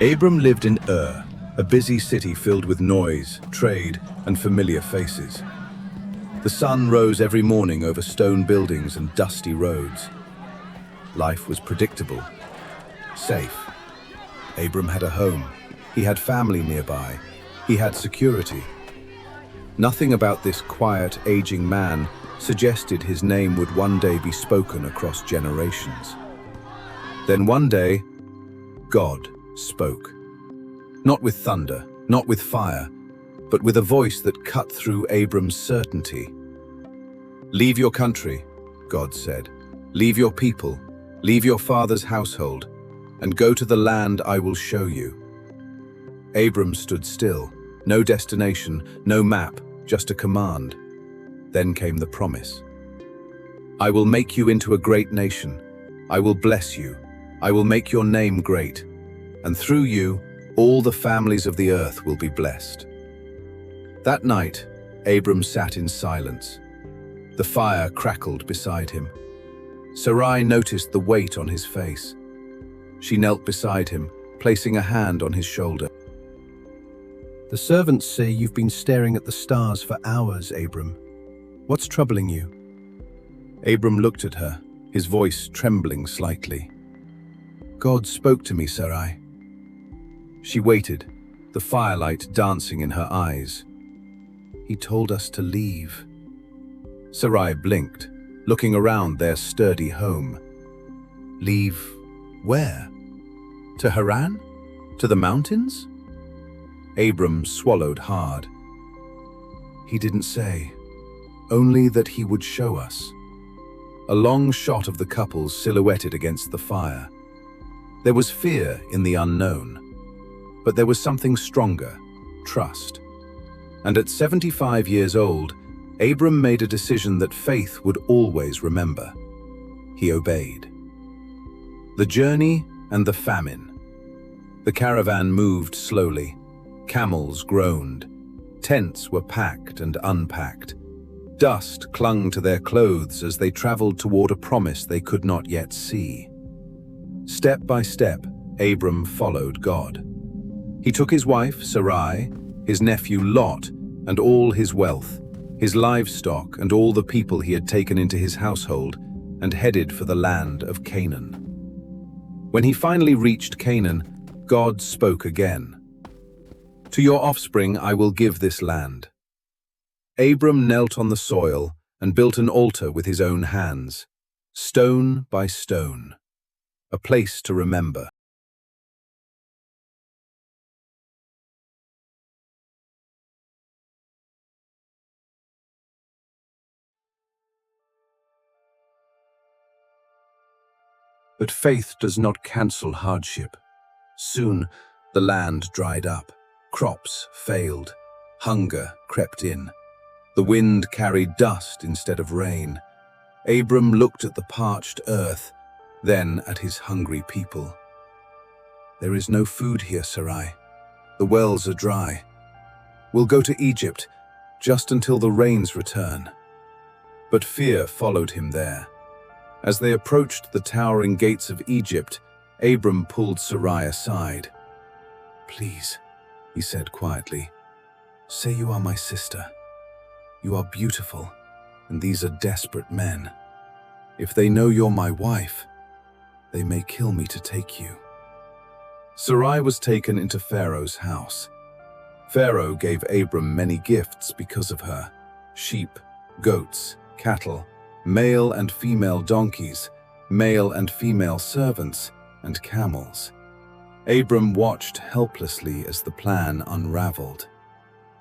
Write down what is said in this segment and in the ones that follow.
Abram lived in Ur, a busy city filled with noise, trade, and familiar faces. The sun rose every morning over stone buildings and dusty roads. Life was predictable, safe. Abram had a home. He had family nearby. He had security. Nothing about this quiet, aging man suggested his name would one day be spoken across generations. Then one day, God spoke. Not with thunder, not with fire, but with a voice that cut through Abram's certainty. "Leave your country," God said. "Leave your people, leave your father's household, and go to the land I will show you." Abram stood still. No destination, no map, just a command. Then came the promise. "I will make you into a great nation. I will bless you. I will make your name great. And through you, all the families of the earth will be blessed." That night, Abram sat in silence. The fire crackled beside him. Sarai noticed the weight on his face. She knelt beside him, placing a hand on his shoulder. "The servants say you've been staring at the stars for hours, Abram. What's troubling you?" Abram looked at her, his voice trembling slightly. "God spoke to me, Sarai." She waited, the firelight dancing in her eyes. "He told us to leave." Sarai blinked, looking around their sturdy home. "Leave where? To Haran? To the mountains?" Abram swallowed hard. "He didn't say, only that he would show us." A long shot of the couple silhouetted against the fire. There was fear in the unknown, but there was something stronger, trust. And at 75 years old, Abram made a decision that faith would always remember. He obeyed. The journey and the famine. The caravan moved slowly. Camels groaned. Tents were packed and unpacked. Dust clung to their clothes as they traveled toward a promise they could not yet see. Step by step, Abram followed God. He took his wife, Sarai, his nephew Lot, and all his wealth, his livestock and all the people he had taken into his household, and headed for the land of Canaan. When he finally reached Canaan, God spoke again. "To your offspring I will give this land." Abram knelt on the soil and built an altar with his own hands, stone by stone, a place to remember. But faith does not cancel hardship. Soon, the land dried up, crops failed, hunger crept in. The wind carried dust instead of rain. Abram looked at the parched earth, then at his hungry people. "There is no food here, Sarai. The wells are dry. We'll go to Egypt, just until the rains return." But fear followed him there. As they approached the towering gates of Egypt, Abram pulled Sarai aside. "Please," he said quietly, "say you are my sister. You are beautiful, and these are desperate men. If they know you're my wife, they may kill me to take you." Sarai was taken into Pharaoh's house. Pharaoh gave Abram many gifts because of her: sheep, goats, cattle, male and female donkeys, male and female servants, and camels. Abram watched helplessly as the plan unraveled.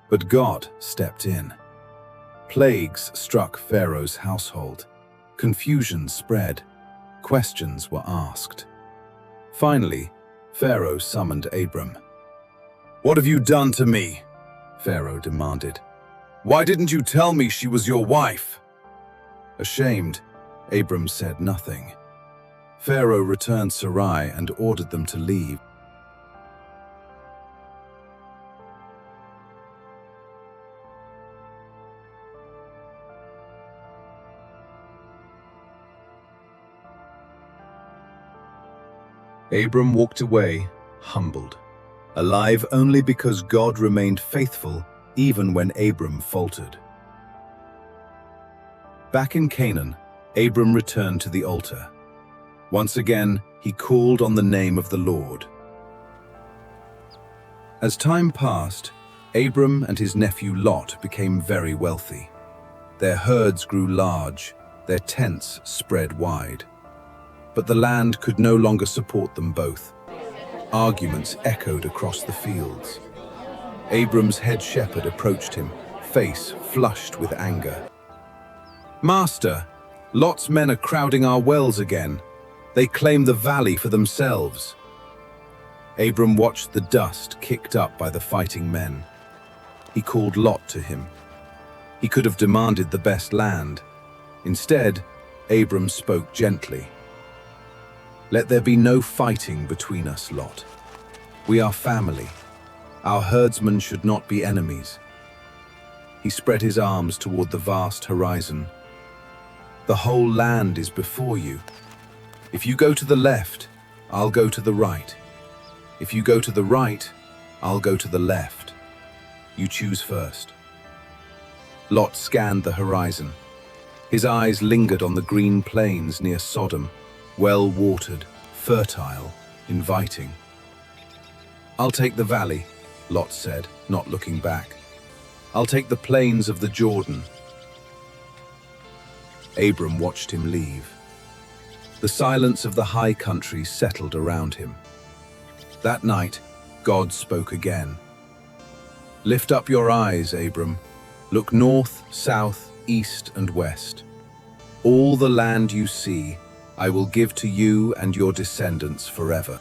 But God stepped in. Plagues struck Pharaoh's household. Confusion spread. Questions were asked. Finally, Pharaoh summoned Abram. "What have you done to me?" Pharaoh demanded. "Why didn't you tell me she was your wife?" Ashamed, Abram said nothing. Pharaoh returned Sarai and ordered them to leave. Abram walked away, humbled, alive only because God remained faithful even when Abram faltered. Back in Canaan, Abram returned to the altar. Once again, he called on the name of the Lord. As time passed, Abram and his nephew Lot became very wealthy. Their herds grew large, their tents spread wide. But the land could no longer support them both. Arguments echoed across the fields. Abram's head shepherd approached him, face flushed with anger. "Master, Lot's men are crowding our wells again. They claim the valley for themselves." Abram watched the dust kicked up by the fighting men. He called Lot to him. He could have demanded the best land. Instead, Abram spoke gently. "Let there be no fighting between us, Lot. We are family. Our herdsmen should not be enemies." He spread his arms toward the vast horizon. "The whole land is before you. If you go to the left, I'll go to the right. If you go to the right, I'll go to the left. You choose first." Lot scanned the horizon. His eyes lingered on the green plains near Sodom, well-watered, fertile, inviting. "I'll take the valley," Lot said, not looking back. "I'll take the plains of the Jordan." Abram watched him leave. The silence of the high country settled around him. That night, God spoke again. "Lift up your eyes, Abram. Look north, south, east, and west. All the land you see, I will give to you and your descendants forever."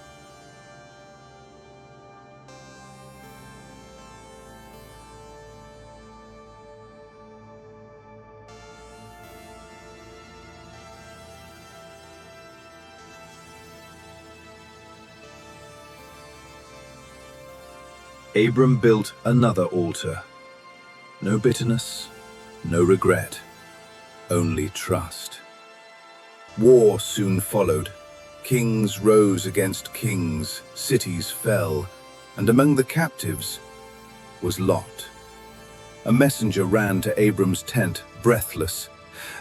Abram built another altar. No bitterness, no regret, only trust. War soon followed. Kings rose against kings, cities fell, and among the captives was Lot. A messenger ran to Abram's tent, breathless.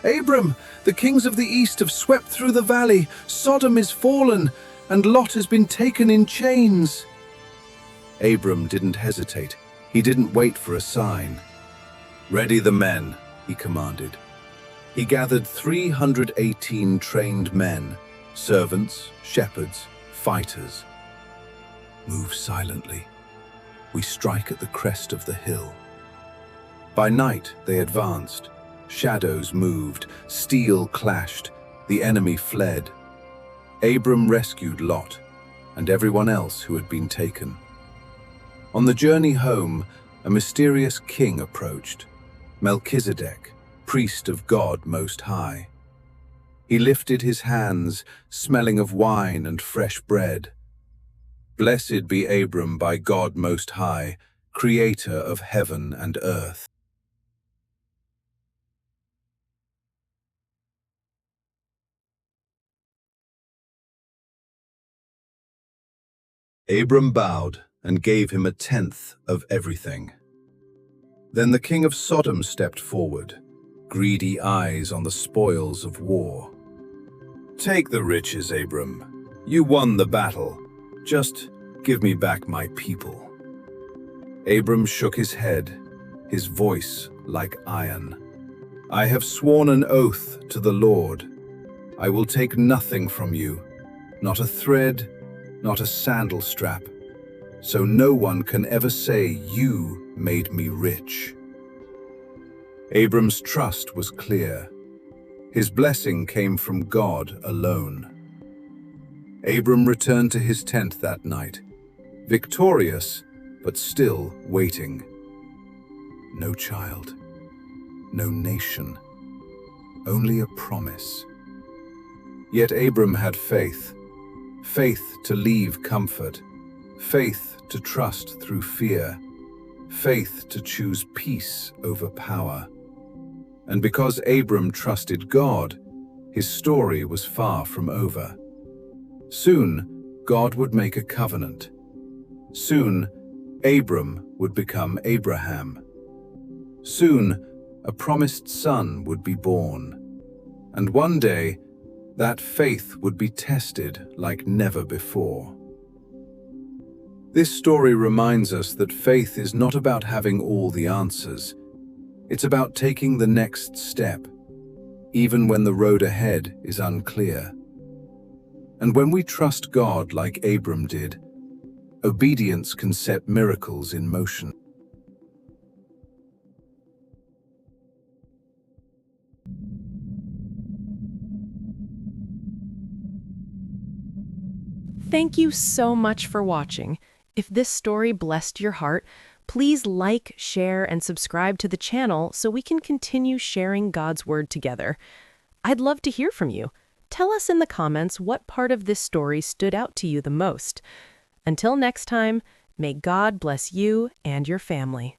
"Abram, the kings of the east have swept through the valley. Sodom is fallen, and Lot has been taken in chains." Abram didn't hesitate. He didn't wait for a sign. "Ready the men," he commanded. He gathered 318 trained men, servants, shepherds, fighters. "Move silently. We strike at the crest of the hill." By night they advanced. Shadows moved, steel clashed, the enemy fled. Abram rescued Lot and everyone else who had been taken. On the journey home, a mysterious king approached, Melchizedek, priest of God Most High. He lifted his hands, smelling of wine and fresh bread. "Blessed be Abram by God Most High, creator of heaven and earth." Abram bowed and gave him a tenth of everything. Then the king of Sodom stepped forward, greedy eyes on the spoils of war. "Take the riches, Abram. You won the battle. Just give me back my people." Abram shook his head, his voice like iron. "I have sworn an oath to the Lord. I will take nothing from you, not a thread, not a sandal strap, so no one can ever say you made me rich." Abram's trust was clear. His blessing came from God alone. Abram returned to his tent that night, victorious, but still waiting. No child, no nation, only a promise. Yet Abram had faith. Faith to leave comfort, faith to trust through fear, faith to choose peace over power. And because Abram trusted God, his story was far from over. Soon, God would make a covenant. Soon, Abram would become Abraham. Soon, a promised son would be born. And one day, that faith would be tested like never before. This story reminds us that faith is not about having all the answers. It's about taking the next step, even when the road ahead is unclear. And when we trust God like Abram did, obedience can set miracles in motion. Thank you so much for watching. If this story blessed your heart, please like, share, and subscribe to the channel so we can continue sharing God's Word together. I'd love to hear from you. Tell us in the comments what part of this story stood out to you the most. Until next time, may God bless you and your family.